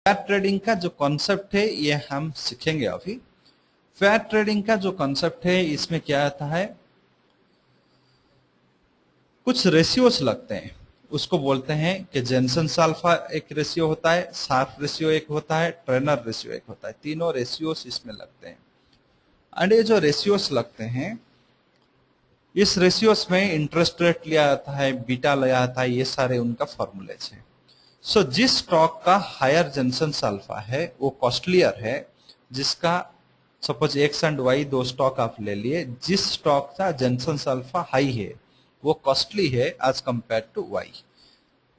Fair trading का जो concept है ये हम सीखेंगे अभी। फेयर ट्रेडिंग का जो कॉन्सेप्ट है इसमें क्या आता है, कुछ रेशियोस लगते हैं, उसको बोलते हैं कि जेनसेन अल्फा एक रेशियो होता है, शार्प रेशियो एक होता है, ट्रेनर रेशियो एक होता है। तीनों रेशियोस इसमें लगते हैं। एंड ये जो रेशियोस लगते हैं, इस रेशियोस में इंटरेस्ट रेट लिया जाता है, बीटा लिया जाता है, ये सारे उनका फॉर्मूलेज है। सो जिस स्टॉक का हायर जेनसेन अल्फा है वो कॉस्टलियर है, जिसका सपोज एक्स एंड वाई दो स्टॉक आप ले लिए, जिस स्टॉक का जेनसेन अल्फा हाई है वो कॉस्टली है as compare to Y.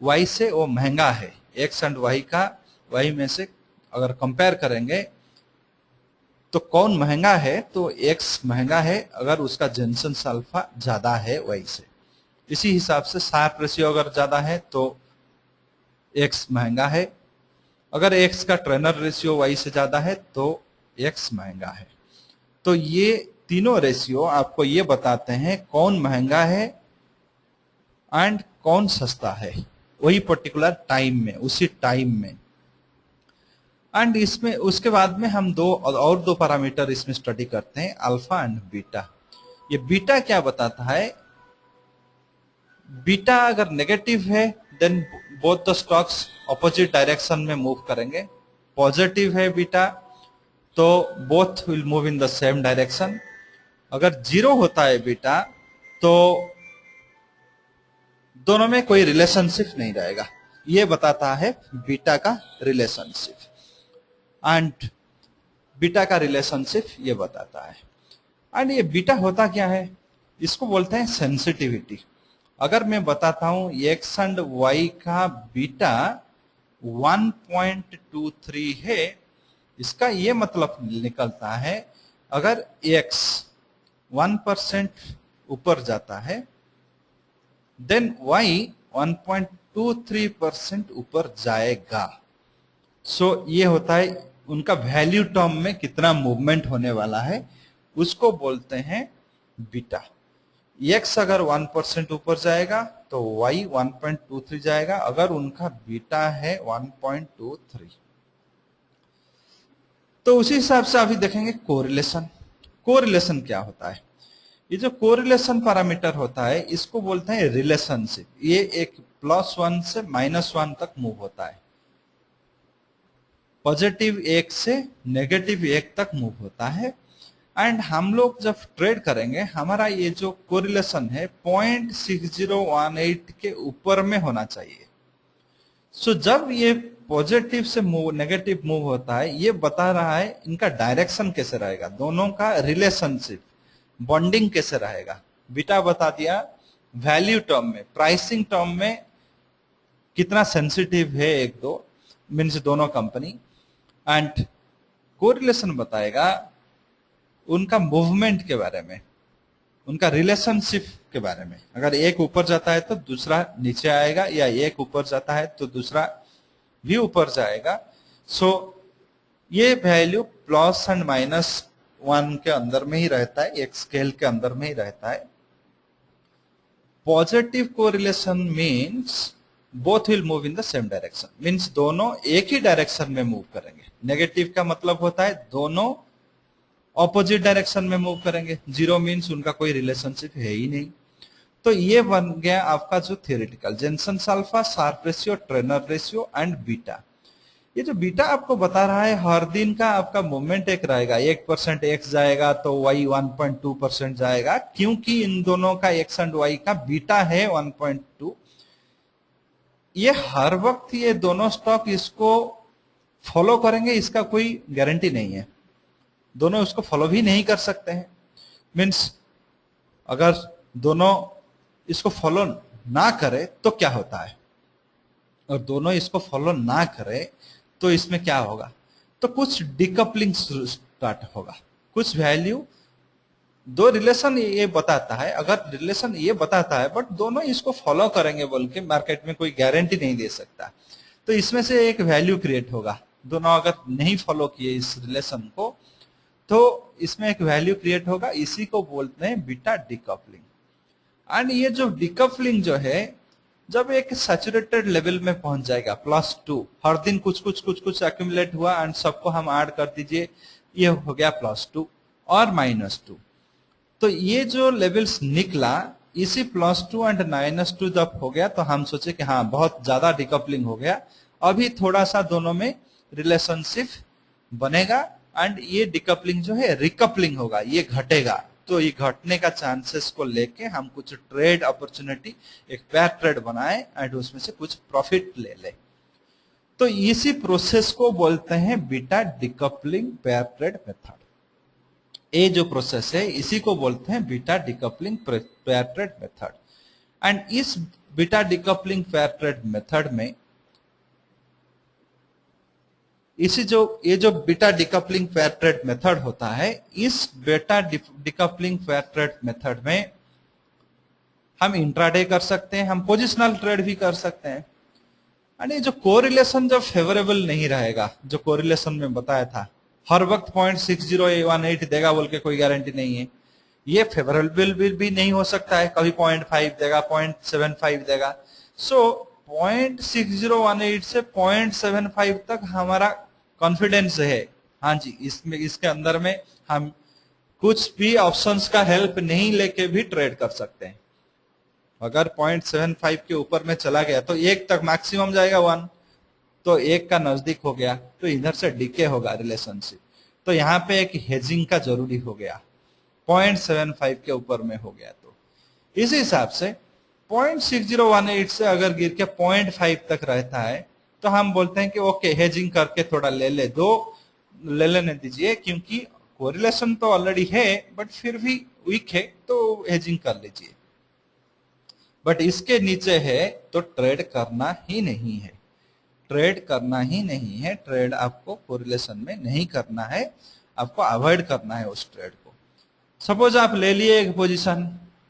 Y से वो महंगा है। एक्स एंड वाई का, वाई में से अगर कंपेयर करेंगे तो कौन महंगा है, तो एक्स महंगा है अगर उसका जेनसेन अल्फा ज्यादा है वाई से। इसी हिसाब से शार्प रेशियो अगर ज्यादा है तो एक्स महंगा है, अगर एक्स का ट्रेनर रेशियो वाई से ज्यादा है तो एक्स महंगा है। तो ये तीनों रेशियो आपको ये बताते हैं कौन महंगा है एंड कौन सस्ता है वही पर्टिकुलर टाइम में, उसी टाइम में। एंड इसमें उसके बाद में हम दो पैरामीटर इसमें स्टडी करते हैं, अल्फा एंड बीटा। ये बीटा क्या बताता है, बीटा अगर नेगेटिव है then both the stocks opposite direction में मूव करेंगे। पॉजिटिव है बीटा तो both will move in the same direction. अगर जीरो होता है बीटा तो दोनों में कोई रिलेशनशिप नहीं रहेगा। ये बताता है बीटा का रिलेशनशिप। एंड बीटा का रिलेशनशिप ये बताता है। एंड ये बीटा होता क्या है, इसको बोलते हैं सेंसिटिविटी। अगर मैं बताता हूं एक्स एंड वाई का बीटा 1.23 है, इसका ये मतलब निकलता है अगर एक्स 1% ऊपर जाता है देन वाई 1.23% ऊपर जाएगा। सो ये होता है उनका वैल्यू टर्म में कितना मूवमेंट होने वाला है, उसको बोलते हैं बीटा। एक्स अगर 1% ऊपर जाएगा तो वाई 1.23 जाएगा, अगर उनका बीटा है 1.23। तो उसी हिसाब से अभी देखेंगे कोरिलेशन। कोरिलेशन क्या होता है, ये जो कोरिलेशन पैरामीटर होता है इसको बोलते हैं रिलेशनशिप। ये एक +1 से -1 तक मूव होता है, पॉजिटिव 1 से नेगेटिव 1 तक मूव होता है। एंड हम लोग जब ट्रेड करेंगे हमारा ये जो कोरिलेशन है 0.6018 के ऊपर में होना चाहिए। सो जब ये पॉजिटिव से मूव नेगेटिव मूव होता है, ये बता रहा है इनका डायरेक्शन कैसे रहेगा, दोनों का रिलेशनशिप बॉन्डिंग कैसे रहेगा। बीटा बता दिया वैल्यू टर्म में, प्राइसिंग टर्म में कितना सेंसिटिव है एक दो मीन्स दोनों कंपनी। एंड कोरिलेशन बताएगा उनका मूवमेंट के बारे में, उनका रिलेशनशिप के बारे में। अगर एक ऊपर जाता है तो दूसरा नीचे आएगा, या एक ऊपर जाता है तो दूसरा भी ऊपर जाएगा। सो ये वैल्यू प्लस एंड -1 के अंदर में ही रहता है, एक स्केल के अंदर में ही रहता है। Positive correlation means both will move in the same direction, means दोनों एक ही डायरेक्शन में मूव करेंगे। नेगेटिव का मतलब होता है दोनों ऑपोजिट डायरेक्शन में मूव करेंगे। जीरो मीन्स उनका कोई रिलेशनशिप है ही नहीं। तो ये बन गया आपका जो theoretical Jensen alpha, Sharpe ratio, Treynor ratio and beta. ये जो बीटा आपको बता रहा है हर दिन का आपका मूवमेंट एक रहेगा, 1% एक्स जाएगा तो वाई 1.2% जाएगा, क्योंकि इन दोनों का एक्स एंड वाई का बीटा है 1.2। ये हर वक्त ये दोनों स्टॉक इसको फॉलो करेंगे इसका कोई गारंटी नहीं है, दोनों उसको फॉलो भी नहीं कर सकते हैं। मीन्स अगर दोनों इसको फॉलो ना करे तो क्या होता है, और दोनों इसको फॉलो ना करे तो इसमें क्या होगा, तो कुछ डिकपलिंग स्टार्ट होगा। कुछ वैल्यू दो रिलेशन ये बताता है, अगर रिलेशन ये बताता है बट दोनों इसको फॉलो करेंगे बोल के मार्केट में कोई गारंटी नहीं दे सकता, तो इसमें से एक वैल्यू क्रिएट होगा। दोनों अगर नहीं फॉलो किए इस रिलेशन को तो इसमें एक वैल्यू क्रिएट होगा, इसी को बोलते हैं बीटा डिकपलिंग। एंड ये जो डिकपलिंग जो है जब एक सैचुरेटेड लेवल में पहुंच जाएगा +2, हर दिन कुछ कुछ कुछ कुछ एक्यूमुलेट हुआ एंड सबको हम ऐड कर दीजिए, ये हो गया +2 और -2। तो ये जो लेवल्स निकला, इसी +2 एंड -2 जब हो गया तो हम सोचे कि हाँ बहुत ज्यादा डिकपलिंग हो गया, अभी थोड़ा सा दोनों में रिलेशनशिप बनेगा एंड ये डिकपलिंग जो है रिकपलिंग होगा, ये घटेगा। तो ये घटने का चांसेस को लेके हम कुछ ट्रेड अपॉर्चुनिटी, एक पेयर ट्रेड बनाए एंड उसमें से कुछ प्रॉफिट ले ले। तो इसी प्रोसेस को बोलते हैं beta decoupling pair trade method. ये जो प्रोसेस है इसी को बोलते हैं beta decoupling pair trade method. And इस beta decoupling pair trade method में ये जो beta decoupling pair trade method होता है, इस beta decoupling pair trade method में हम इंट्राडे कर सकते हैं, हम पोजिशनल ट्रेड भी कर सकते हैं। एंड ये जो कोरिलेशन जब फेवरेबल नहीं रहेगा, जो कोरिलेशन में बताया था, हर वक्त 0.6018 देगा बोल के कोई गारंटी नहीं है। ये फेवरेबल भी नहीं हो सकता है, कभी 0.5 देगा, 0.75 देगा। सो 0.6018 से 0.75 तक हमारा कॉन्फिडेंस है, हाँ जी, इसमें इसके अंदर में हम कुछ भी ऑप्शंस का हेल्प नहीं लेके भी ट्रेड कर सकते हैं। अगर 0.75 के ऊपर में चला गया तो 1 तक मैक्सिमम जाएगा 1, तो 1 का नजदीक हो गया तो इधर से डिके होगा रिलेशनशिप। तो यहाँ पे एक हेजिंग का जरूरी हो गया, 0.75 के ऊपर में हो गया। तो इस हिसाब से 0.6018 से अगर गिर के 0.5 तक रहता है तो हम बोलते हैं कि ओके हेजिंग करके थोड़ा ले लेने दीजिए, क्योंकि कोरिलेशन तो ऑलरेडी है बट फिर भी वीक है, तो हेजिंग कर लीजिए। बट इसके नीचे है तो ट्रेड करना ही नहीं है, ट्रेड करना ही नहीं है, ट्रेड आपको कोरिलेशन में नहीं करना है, आपको अवॉइड करना है उस ट्रेड को। सपोज आप ले लिए एक पोजीशन,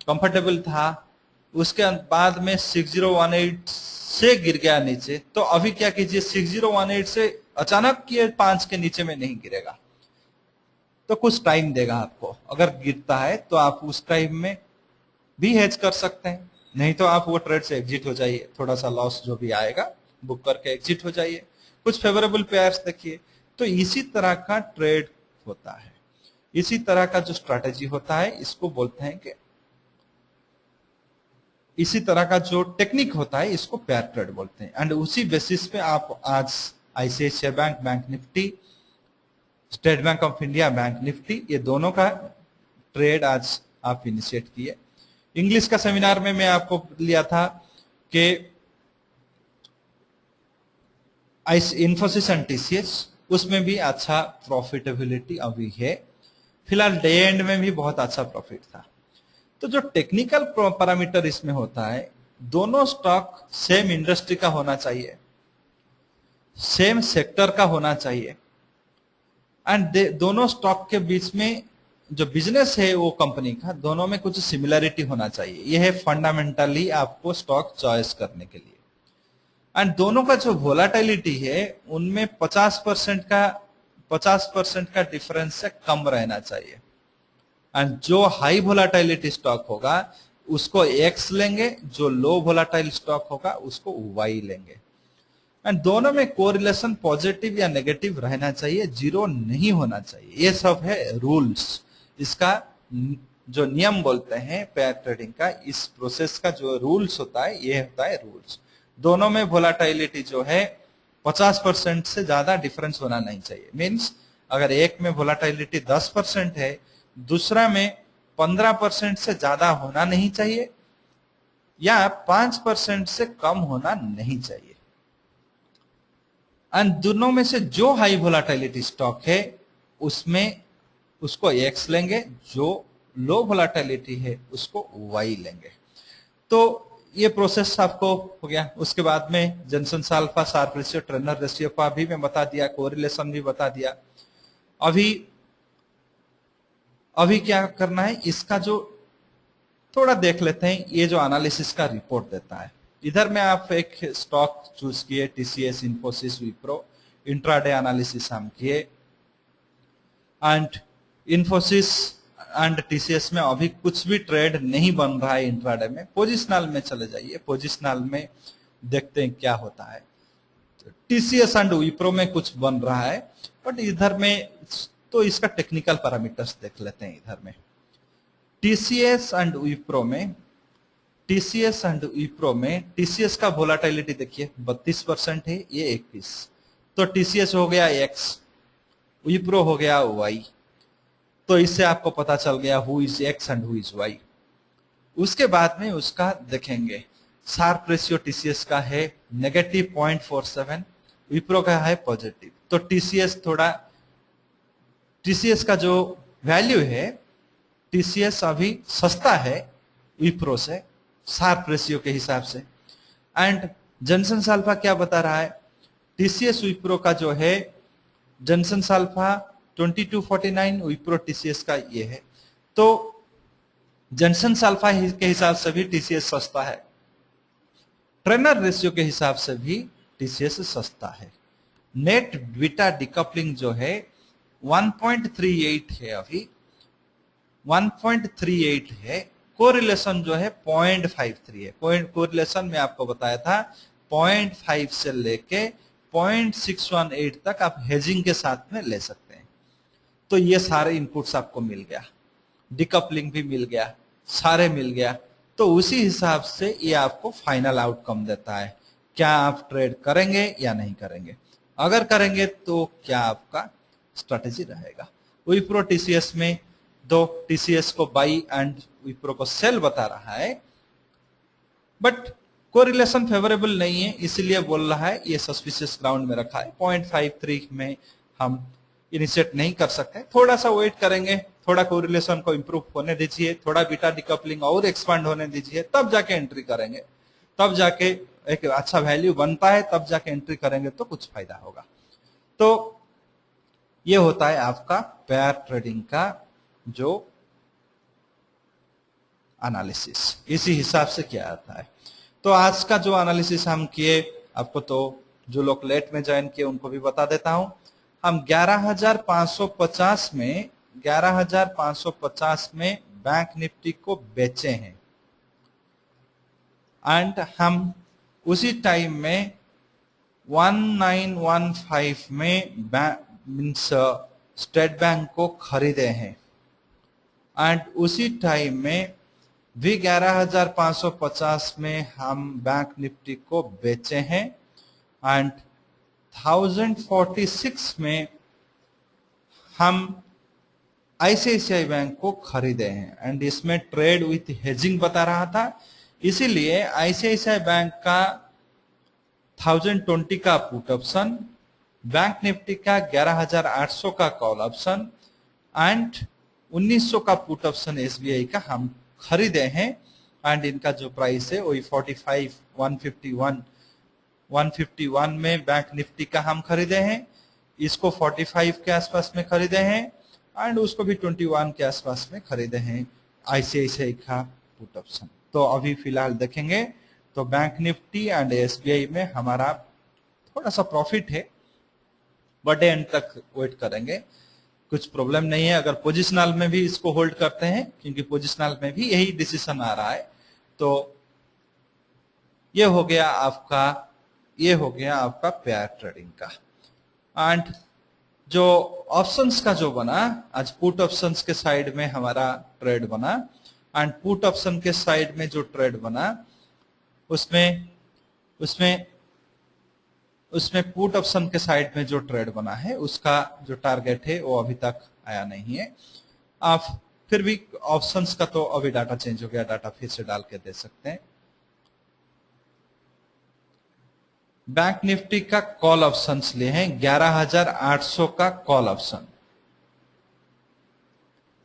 कंफर्टेबल था, उसके बाद में 6018 से गिर गया नीचे, तो अभी क्या कीजिए, 6018 से अचानक ये 5 के नीचे में नहीं गिरेगा, तो कुछ टाइम देगा आपको। अगर गिरता है तो आप उस टाइम में भी हेज कर सकते हैं, नहीं तो आप वो ट्रेड से एग्जिट हो जाइए, थोड़ा सा लॉस जो भी आएगा बुक करके एग्जिट हो जाइए, कुछ फेवरेबल पेयर्स देखिए। तो इसी तरह का ट्रेड होता है, इसी तरह का जो स्ट्रैटेजी होता है इसको बोलते हैं कि, इसी तरह का जो टेक्निक होता है इसको पेयर ट्रेड बोलते हैं। एंड उसी बेसिस पे आप आज ICICI bank, bank Nifty, state bank of India bank Nifty, ये दोनों का ट्रेड आज आप इनिशिएट किए। इंग्लिश का सेमिनार में मैं आपको लिया था कि इन्फोसिस एंड टीसीएस, उसमें भी अच्छा प्रॉफिटेबिलिटी अभी है, फिलहाल डे एंड में भी बहुत अच्छा प्रॉफिट था। तो जो टेक्निकल पैरामीटर इसमें होता है, दोनों स्टॉक सेम इंडस्ट्री का होना चाहिए, सेम सेक्टर का होना चाहिए, एंड दोनों स्टॉक के बीच में जो बिजनेस है वो कंपनी का, दोनों में कुछ सिमिलरिटी होना चाहिए। यह है फंडामेंटली आपको स्टॉक चॉइस करने के लिए। एंड दोनों का जो वोलाटिलिटी है उनमें 50% का डिफरेंस से कम रहना चाहिए। एंड जो हाई वोलाटिलिटी स्टॉक होगा उसको एक्स लेंगे, जो लो वोलाटाइल स्टॉक होगा उसको वाई लेंगे। एंड दोनों में कोरिलेशन पॉजिटिव या नेगेटिव रहना चाहिए, जीरो नहीं होना चाहिए। ये सब है रूल्स, इसका जो नियम बोलते हैं पेयर ट्रेडिंग का, इस प्रोसेस का जो रूल्स होता है ये होता है रूल्स। दोनों में वोलाटिलिटी जो है 50% से ज्यादा डिफरेंस होना नहीं चाहिए। मींस अगर एक में वोलाटिलिटी 10% है, दूसरा में 15% से ज्यादा होना नहीं चाहिए, या 5% से कम होना नहीं चाहिए। एंड दोनों में से जो हाई वोलाटिलिटी स्टॉक है उसमें उसको एक्स लेंगे, जो लो वोलाटिलिटी है उसको वाई लेंगे। तो ये प्रोसेस आपको हो गया। उसके बाद में Jensen alpha, Sharpe ratio, Treynor ratio का भी मैं बता दिया, कोरिलेशन भी बता दिया। अभी क्या करना है, इसका जो थोड़ा देख लेते हैं, ये जो एनालिसिस का रिपोर्ट देता है। इधर में आप एक स्टॉक चूज किए, TCS, Infosys, Wipro, intraday analysis हम किए। एंड इन्फोसिस एंड टीसीएस में अभी कुछ भी ट्रेड नहीं बन रहा है इंट्राडे में। पोजिशनल में चले जाइए, पोजिशनल में देखते हैं क्या होता है। टीसीएस एंड विप्रो में कुछ बन रहा है, बट इधर में तो इसका टेक्निकल पैरामीटर्स देख लेते हैं। इधर में टीसीएस एंड विप्रो में, टीसीएस एंड विप्रो में टीसीएस का वोलाटिलिटी देखिए 32% है, ये 21। तो टीसीएस हो गया x, विप्रो हो गया y। तो इससे आपको पता चल गया who is x and who is y। उसके बाद में उसका देखेंगे, शार्प रेशियो टीसीएस का है -0.47, विप्रो का है पॉजिटिव। तो टीसीएस थोड़ा, टीसीएस का जो वैल्यू है, टीसीएस अभी सस्ता है विप्रो से शार्प रेशियो के हिसाब से। एंड जॉनसन साल्फा क्या बता रहा है, टीसीएस विप्रो का जो है जॉनसन साल्फा 2249, विप्रो टीसीएस का ये है। तो जॉनसन साल्फा के हिसाब से भी टीसीएस सस्ता है, ट्रेनर रेशियो के हिसाब से भी टीसीएस सस्ता है। नेट बीटा डिकपलिंग जो है 1.38 है, अभी 1.38 है। कोरिलेशन जो है 0.53 है। कोरिलेशन में आपको बताया था 0.5 से लेके 0.618 तक आप हेजिंग के साथ में ले सकते हैं। तो ये सारे इनपुट्स आपको मिल गया, डिकपलिंग भी मिल गया, सारे मिल गया। तो उसी हिसाब से ये आपको फाइनल आउटकम देता है, क्या आप ट्रेड करेंगे या नहीं करेंगे। अगर करेंगे तो क्या आपका स्ट्रेटेजी रहेगा। विप्रो टीसीएस में दो टीसीएस को बाई एंड विप्रो को सेल बता रहा है, बट कोरिलेशन फेवरेबल नहीं है, इसलिए बोल रहा है ये सस्पिशियस ग्राउंड में रखा है। 0.53 में हम इनिशिएट नहीं कर सकते, थोड़ा सा वेट करेंगे, थोड़ा कोरिलेशन को इंप्रूव होने दीजिए, थोड़ा बीटा डिकपलिंग और एक्सपांड होने दीजिए, तब जाके एंट्री करेंगे, तब जाके एक अच्छा वैल्यू बनता है, तब जाके एंट्री करेंगे तो कुछ फायदा होगा। तो ये होता है आपका पेयर ट्रेडिंग का जो एनालिसिस, इसी हिसाब से किया जाता है। तो आज का जो एनालिसिस हम किए, आपको तो जो लोग लेट में ज्वाइन किए उनको भी बता देता हूं। हम 11,550 में 11,550 में बैंक निफ्टी को बेचे हैं, एंड हम उसी टाइम में 1915 में मीन्स स्टेट बैंक को खरीदे हैं, एंड उसी टाइम में भी 11,550 में हम बैंक निफ्टी को बेचे हैं, एंड 1046 में हम आईसीआईसीआई बैंक को खरीदे हैं। एंड इसमें ट्रेड विथ हेजिंग बता रहा था, इसीलिए आईसीआईसीआई बैंक का 1020 का पुट ऑप्शन, बैंक निफ्टी का 11,800 का कॉल ऑप्शन एंड 1900 का पुट ऑप्शन एसबीआई का हम खरीदे हैं। एंड इनका जो प्राइस है वही 45 151 में बैंक निफ्टी का हम खरीदे हैं, इसको 45 के आसपास में खरीदे हैं, एंड उसको भी 21 के आसपास में खरीदे हैं आईसीआईसीआई का पुट ऑप्शन। तो अभी फिलहाल देखेंगे तो बैंक निफ्टी एंड एसबीआई में हमारा थोड़ा सा प्रॉफिट है, बट एंड तक वेट करेंगे, कुछ प्रॉब्लम नहीं है। अगर पोजिशनल में भी इसको होल्ड करते हैं, क्योंकि पोजिशनल में भी यही डिसीजन आ रहा है। तो ये हो गया आपका पेयर ट्रेडिंग का। एंड जो ऑप्शंस का जो बना, आज पुट ऑप्शंस के साइड में हमारा ट्रेड बना, एंड पुट ऑप्शन के साइड में जो ट्रेड बना उसमें पुट ऑप्शन के साइड में जो ट्रेड बना है उसका जो टारगेट है वो अभी तक आया नहीं है। आप फिर भी ऑप्शंस का तो अभी डाटा चेंज हो गया, डाटा फिर से डाल के दे सकते हैं। बैंक निफ्टी का कॉल ऑप्शंस लिए हैं 11,800 का कॉल ऑप्शन,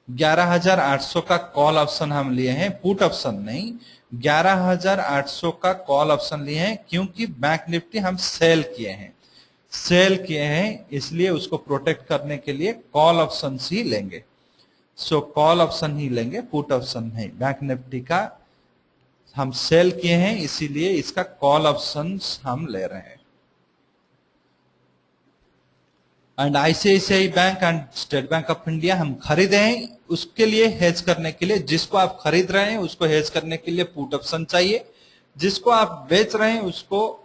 11,800 का कॉल ऑप्शन हम लिए हैं, पुट ऑप्शन नहीं। 11,800 का कॉल ऑप्शन लिए हैं क्योंकि बैंक निफ्टी हम सेल किए हैं, इसलिए उसको प्रोटेक्ट करने के लिए कॉल ऑप्शन ही लेंगे। सो कॉल ऑप्शन ही लेंगे, पुट ऑप्शन नहीं। बैंक निफ्टी का हम सेल किए हैं, इसीलिए इसका कॉल ऑप्शन हम ले रहे हैं। And ICICI bank and state bank of India हम खरीदे हैं, उसके लिए हेज करने के लिए, जिसको आप खरीद रहे हैं उसको हेज करने के लिए पुट ऑप्शन चाहिए, जिसको आप बेच रहे हैं उसको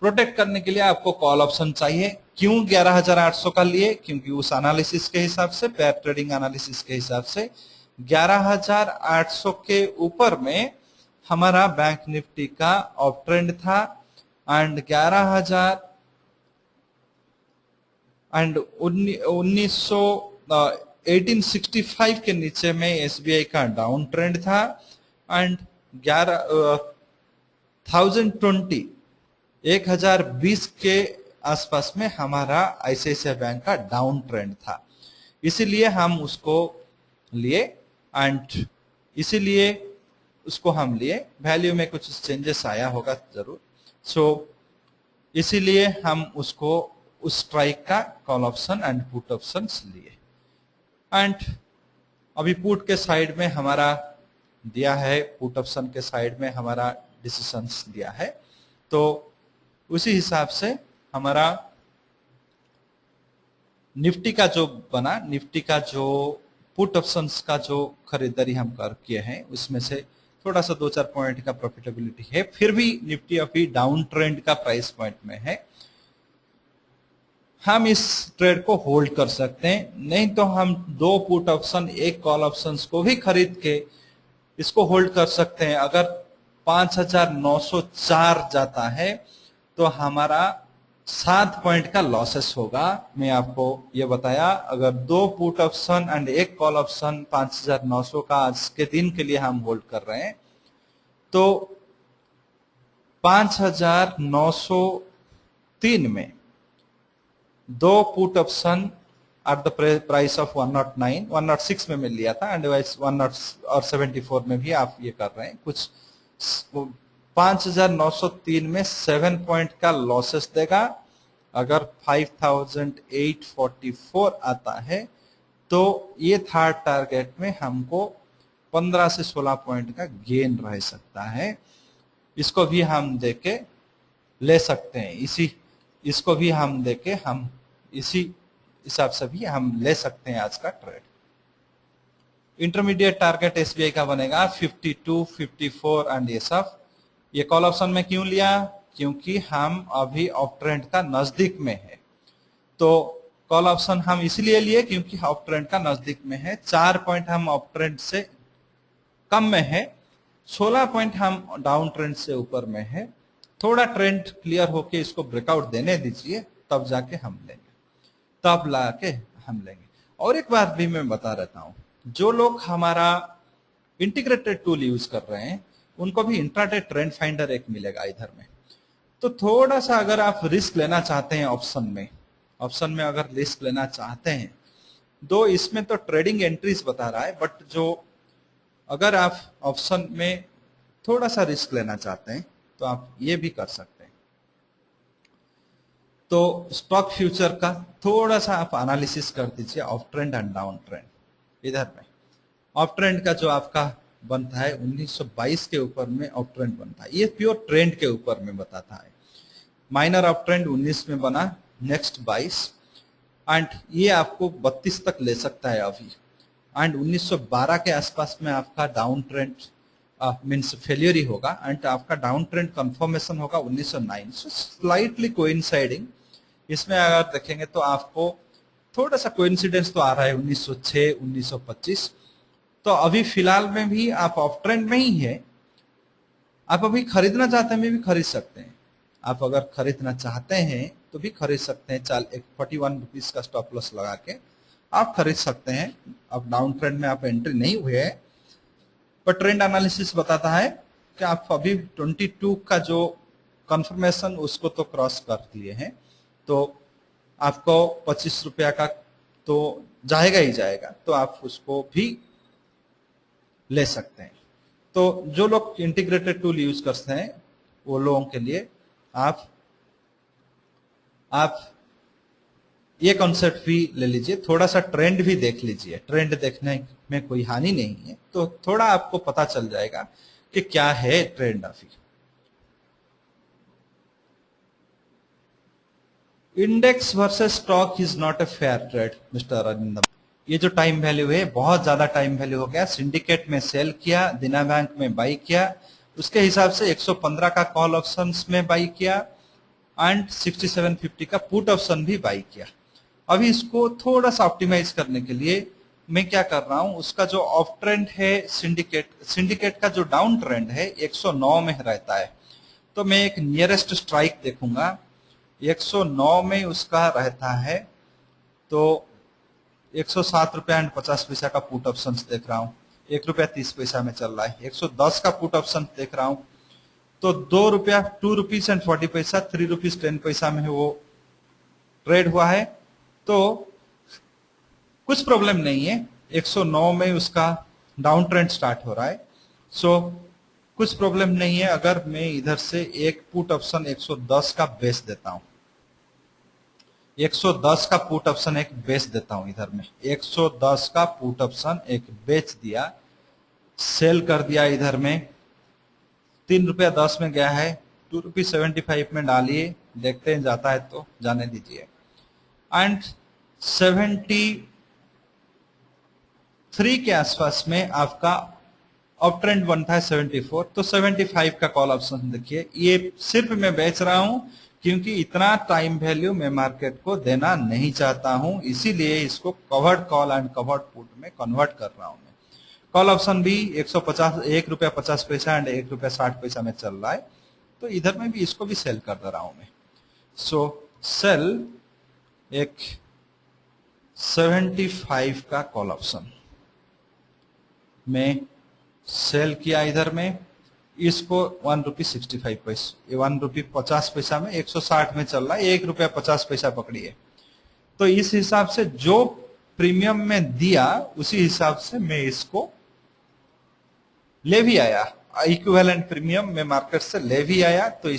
प्रोटेक्ट करने के लिए आपको कॉल ऑप्शन चाहिए। क्यों 11,800 का लिए? क्योंकि उस एनालिसिस के हिसाब से, पेयर ट्रेडिंग एनालिसिस के हिसाब से 11,800 के ऊपर में हमारा बैंक निफ्टी का अप ट्रेंड था, एंड 11,000 एंड 1865 के नीचे में एसबीआई का डाउन ट्रेंड था, एंड 1020 के आसपास में हमारा आईसीआईसीआई बैंक का डाउन ट्रेंड था। इसीलिए हम उसको लिए, एंड इसीलिए उसको हम लिए। वैल्यू में कुछ चेंजेस आया होगा जरूर, सो इसीलिए हम उसको उस स्ट्राइक का call option and put option लिए। एंड अभी पुट के साइड में हमारा दिया है, पुट ऑप्शन के साइड में हमारा डिसीजंस दिया है, तो उसी हिसाब से हमारा निफ्टी का जो बना, निफ्टी का जो पुट ऑप्शंस का जो खरीदारी हम कर किए हैं उसमें से थोड़ा सा 2-4 पॉइंट का प्रॉफिटेबिलिटी है, फिर भी निफ्टी अभी डाउन ट्रेंड का प्राइस पॉइंट में है। हम इस ट्रेड को होल्ड कर सकते हैं, नहीं तो हम 2 पुट ऑप्शन 1 कॉल ऑप्शंस को भी खरीद के इसको होल्ड कर सकते हैं। अगर 5,904 जाता है तो हमारा 7 पॉइंट का लॉसेस होगा। मैं आपको ये बताया, अगर 2 put option and 1 call option 5,900 का आज के दिन के लिए हम होल्ड कर रहे हैं, तो 5,903 में 2 put option at the price of 109, 106 में मिल लिया था, एंड 174 में भी आप ये कर रहे हैं। कुछ 5,903 में 7 पॉइंट का लॉसेस देगा। अगर 5,844 आता है तो ये थर्ड टारगेट में हमको 15 से 16 पॉइंट का गेन रह सकता है। इसको भी हम देके ले सकते हैं, इसको भी हम देके हम इसी हिसाब से भी हम ले सकते हैं आज का ट्रेड। इंटरमीडिएट टारगेट एसबीआई का बनेगा 52, 54 एंड ये सब। ये कॉल ऑप्शन में क्यों लिया? क्योंकि हम अभी अप ट्रेंड का नजदीक में है, तो कॉल ऑप्शन हम इसलिए लिए क्योंकि अप ट्रेंड का नजदीक में है। 4 पॉइंट हम अप ट्रेंड से कम में है, 16 पॉइंट हम डाउन ट्रेंड से ऊपर में है। थोड़ा ट्रेंड क्लियर होके इसको ब्रेकआउट देने दीजिए, तब जाके हम लेंगे, तब ला के हम लेंगे। और एक बात भी मैं बता रहता हूं, जो लोग हमारा इंटीग्रेटेड टूल यूज कर रहे हैं उनको भी इंट्राडे ट्रेंड फाइंडर एक मिलेगा इधर में। तो थोड़ा सा अगर आप रिस्क लेना चाहते हैं ऑप्शन में अगर रिस्क लेना चाहते हैं, दो इसमें तो ट्रेडिंग एंट्रीज बता रहा है, बट जो अगर आप ऑप्शन में थोड़ा सा रिस्क लेना चाहते हैं तो आप ये भी कर सकते हैं। तो स्टॉक फ्यूचर का थोड़ा सा आप एनालिसिस कर दीजिए, up trend and down trend. इधर में अप ट्रेंड का जो आपका बनता है 1922 के ऊपर में अप ट्रेंड बनता है, ये प्योर ट्रेंड के ऊपर में बताता है। माइनर अप ट्रेंड 19 में बना, नेक्स्ट 22, एंड ये आपको 32 तक ले सकता है अभी। एंड 1912 के आसपास में आपका डाउन ट्रेंड मीन्स फेलियर ही होगा, एंड आपका डाउन ट्रेंड कंफर्मेशन होगा 1909। सो स्लाइटली कोइंसाइडिंग, इसमें अगर देखेंगे तो आपको थोड़ा सा कोइंसिडेंस तो आ रहा है 1906, 1925। तो अभी फिलहाल में भी आप ऑफ ट्रेंड में ही है। आप अभी खरीदना चाहते हैं भी खरीद सकते हैं, आप अगर खरीदना चाहते हैं तो भी खरीद सकते हैं। 41 रुपीज का स्टॉप लॉस लगा के आप खरीद सकते हैं। अब डाउन ट्रेंड में आप एंट्री नहीं हुए हैं, पर ट्रेंड एनालिसिस बताता है कि आप अभी 22 का जो कंफर्मेशन उसको तो क्रॉस कर दिए हैं, तो आपको 25 रुपया का तो जाएगा ही जाएगा, तो आप उसको भी ले सकते हैं। तो जो लोग इंटीग्रेटेड टूल यूज करते हैं वो लोगों के लिए आप ये कॉन्सेप्ट भी ले लीजिए, थोड़ा सा ट्रेंड भी देख लीजिए। ट्रेंड देखने में कोई हानि नहीं है, तो थोड़ा आपको पता चल जाएगा कि क्या है ट्रेंड अभी। Index versus stock is not a fair trade mister Arindam. ये जो टाइम वैल्यू है बहुत ज्यादा टाइम वैल्यू हो गया। सिंडिकेट में सेल किया, देना बैंक में बाई किया, उसके हिसाब से 115 का कॉल ऑप्शंस में बाई किया एंड 6750 का पुट ऑप्शन भी बाई किया। अभी इसको थोड़ा सा ऑप्टिमाइज करने के लिए मैं क्या कर रहा हूं, उसका जो ऑफ ट्रेंड है सिंडिकेट का जो डाउन ट्रेंड है 109 में रहता है, तो मैं एक नियरेस्ट स्ट्राइक देखूंगा। 109 में उसका रहता है तो 107 रुपया एंड 50 पैसा का पुट ऑप्शन देख रहा हूं, 1 रुपया 30 पैसा में चल रहा है। 110 का पुट ऑप्शन देख रहा हूं तो 2 रुपया 2 रुपीज एंड 40 पैसा 3 रुपीज 10 पैसा में वो ट्रेड हुआ है। तो कुछ प्रॉब्लम नहीं है, 109 में उसका डाउन ट्रेंड स्टार्ट हो रहा है, सो कुछ प्रॉब्लम नहीं है अगर मैं इधर से एक पुट ऑप्शन 110 का बेच देता हूं। 110 का पुट ऑप्शन एक बेच देता हूं इधर में, 110 का पुट ऑप्शन एक बेच दिया, सेल कर दिया इधर में। 3 रुपया 10 में गया है, 2.75 में डालिए, देखते हैं जाता है तो जाने दीजिए। एंड 73 के आसपास में आपका अप ट्रेंड बनता है 74, तो 75 का कॉल ऑप्शन देखिए। ये सिर्फ मैं बेच रहा हूं क्योंकि इतना टाइम वैल्यू मैं मार्केट को देना नहीं चाहता हूं, इसीलिए इसको covered call and covered put में कन्वर्ट कर रहा हूं मैं। कॉल ऑप्शन भी 150 1 रुपया 50 पैसा एंड 1 रुपया 60 पैसा में चल रहा है, तो इधर में भी इसको भी सेल कर दे रहा हूं मैं। सो सेल एक 75 का कॉल ऑप्शन में सेल किया इधर में, इसको 1 रुपी 65 पैसा, 1 रुपी 50 पैसा में 160 में चल रहा है, 1 रुपया 50 पैसा पकड़िए। तो इस हिसाब से जो प्रीमियम में दिया उसी हिसाब से मैं इसको ले भी आया, इक्विवेलेंट प्रीमियम में मार्केट से ले भी आया। तो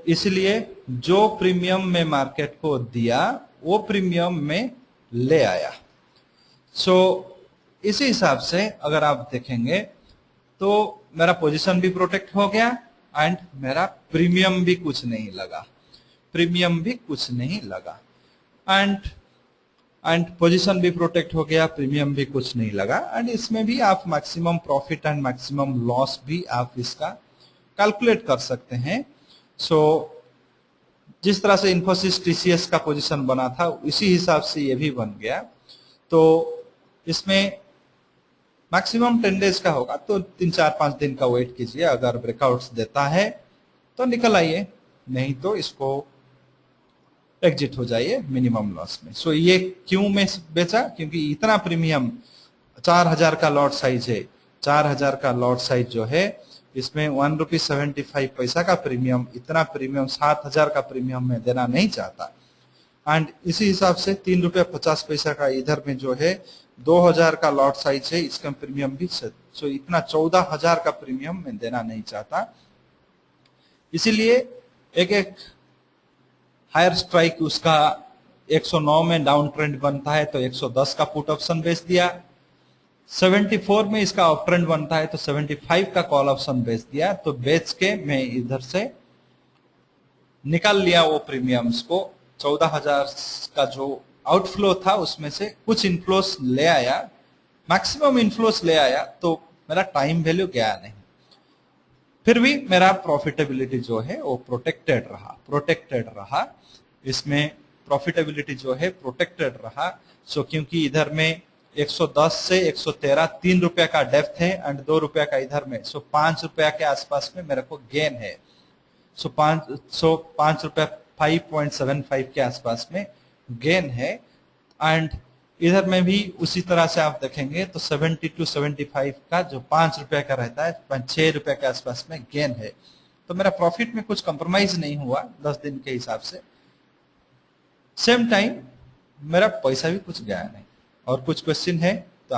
इसलिए जो प्रीमियम में मार्केट को दिया वो प्रीमियम में ले आया। इसी हिसाब से अगर आप देखेंगे तो मेरा पोजीशन भी प्रोटेक्ट हो गया एंड मेरा प्रीमियम भी कुछ नहीं लगा, एंड पोजीशन भी प्रोटेक्ट हो गया, प्रीमियम भी कुछ नहीं लगा। एंड इसमें भी आप maximum profit and maximum loss भी आप इसका कैलकुलेट कर सकते हैं। जिस तरह से इन्फोसिस टीसीएस का पोजीशन बना था इसी हिसाब से ये भी बन गया। तो इसमें मैक्सिमम 10 डेज का होगा, तो 3-4-5 दिन का वेट कीजिए। अगर ब्रेकआउट्स देता है तो निकल आइए, नहीं तो इसको एग्जिट हो जाइए मिनिमम लॉस में। ये क्यों मैं बेचा, क्योंकि इतना प्रीमियम 4000 का लॉट साइज है, 4000 का लॉट साइज जो है इसमें 1 रुपी 75 पैसा का प्रीमियम, इतना प्रीमियम 7000 का प्रीमियम में देना नहीं चाहता। एंड इसी हिसाब से 3 रुपया 50 पैसा का इधर में जो है 2000 का लॉट साइज है, इसका प्रीमियम भी इतना 14000 का प्रीमियम मैं देना नहीं चाहता। इसीलिए एक हायर स्ट्राइक उसका 109 में डाउन ट्रेंड बनता है तो 110 का पुट ऑप्शन बेच दिया, 74 में इसका अप ट्रेंड बनता है तो 75 का कॉल ऑप्शन बेच दिया। तो बेच के मैं इधर से निकाल लिया वो प्रीमियम्स को, 14000 का जो आउटफ्लो था उसमें से कुछ इनफ्लोस ले आया, मैक्सिमम इनफ्लोस ले आया, तो मेरा टाइम वैल्यू गया नहीं। फिर भी मेरा प्रॉफिटेबिलिटी जो है वो प्रोटेक्टेड रहा। इसमें प्रॉफिटेबिलिटी जो है प्रोटेक्टेड रहा। क्योंकि इधर में 110 से 113 3 रुपया का डेप्थ है एंड 2 रुपया का इधर में, 5 रुपया के आसपास में मेरे को गेन है। 5 रुपया 5.75 के आसपास में गेन है। एंड इधर में भी उसी तरह से आप देखेंगे तो 70 to 75 का जो 5 रुपया का रहता है 6 रुपया के आसपास में गेन है। तो मेरा प्रॉफिट में कुछ कंप्रोमाइज नहीं हुआ 10 दिन के हिसाब से। सेम टाइम मेरा पैसा भी कुछ गया नहीं। और कुछ क्वेश्चन है तो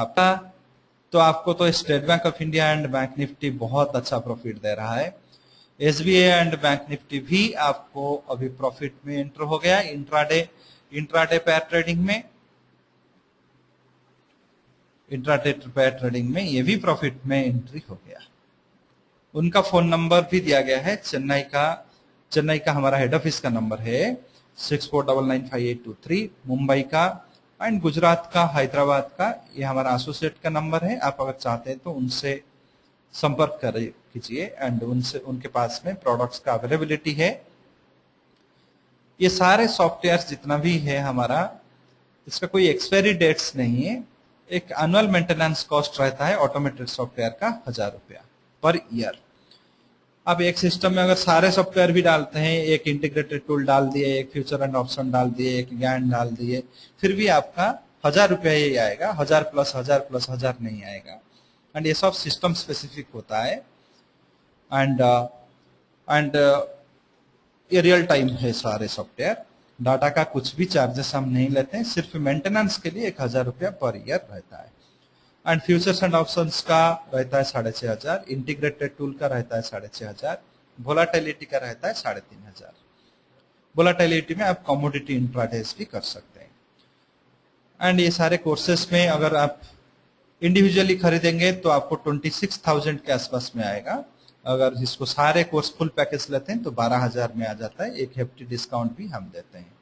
आपको तो state bank of India and bank Nifty बहुत अच्छा प्रॉफिट दे रहा है। एसबीआई एंड बैंक निफ्टी भी आपको अभी प्रॉफिट में एंटर हो गया। इंट्राडे पेयर ट्रेडिंग में ये भी प्रॉफिट में एंट्री हो गया। उनका फोन नंबर भी दिया गया है, चेन्नई का चेन्नई का हमारा हेड ऑफिस का नंबर है 64995823, मुंबई का एंड गुजरात का, हैदराबाद का ये हमारा एसोसिएट का नंबर है। आप अगर चाहते हैं तो उनसे संपर्क कीजिए एंड उनसे, उनके पास में प्रोडक्ट्स का अवेलेबिलिटी है। ये सारे सॉफ्टवेयर जितना भी है हमारा, इसका कोई एक्सपायरी डेट्स नहीं है। एक एनुअल मेंटेनेंस कॉस्ट रहता है ऑटोमेटेड सॉफ्टवेयर का 1000 रुपया पर ईयर। अब एक सिस्टम में अगर सारे सॉफ्टवेयर भी डालते हैं, एक इंटीग्रेटेड टूल डाल दिए, एक फ्यूचर एंड ऑप्शन डाल दिए, एक ज्ञान डाल दिए, फिर भी आपका 1000 रुपया ही आएगा, 1000 प्लस 1000 प्लस 1000 नहीं आएगा। एंड ये सब सिस्टम स्पेसिफिक होता है एंड ये रियल टाइम है सारे सॉफ्टवेयर। डाटा का कुछ भी चार्जेस हम नहीं लेते हैं, सिर्फ मेंटेनेंस के लिए 1000 रुपया पर ईयर रहता है। एंड फ्यूचर्स एंड ऑप्शंस का रहता है 6500, इंटीग्रेटेड टूल का रहता है 6500, वोलाटिलिटी का रहता है 3500। वोलाटिलिटी में आप कमोडिटी इंट्राडेज भी कर सकते हैं। एंड ये सारे कोर्सेस में अगर आप इंडिविजुअली खरीदेंगे तो आपको 26,000 के आसपास में आएगा। अगर इसको सारे कोर्स फुल पैकेज लेते हैं तो 12,000 में आ जाता है। एक हेफ्टी डिस्काउंट भी हम देते हैं।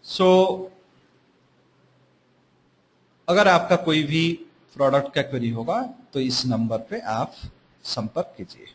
सो अगर आपका कोई भी प्रोडक्ट का क्वेरी होगा तो इस नंबर पे आप संपर्क कीजिए।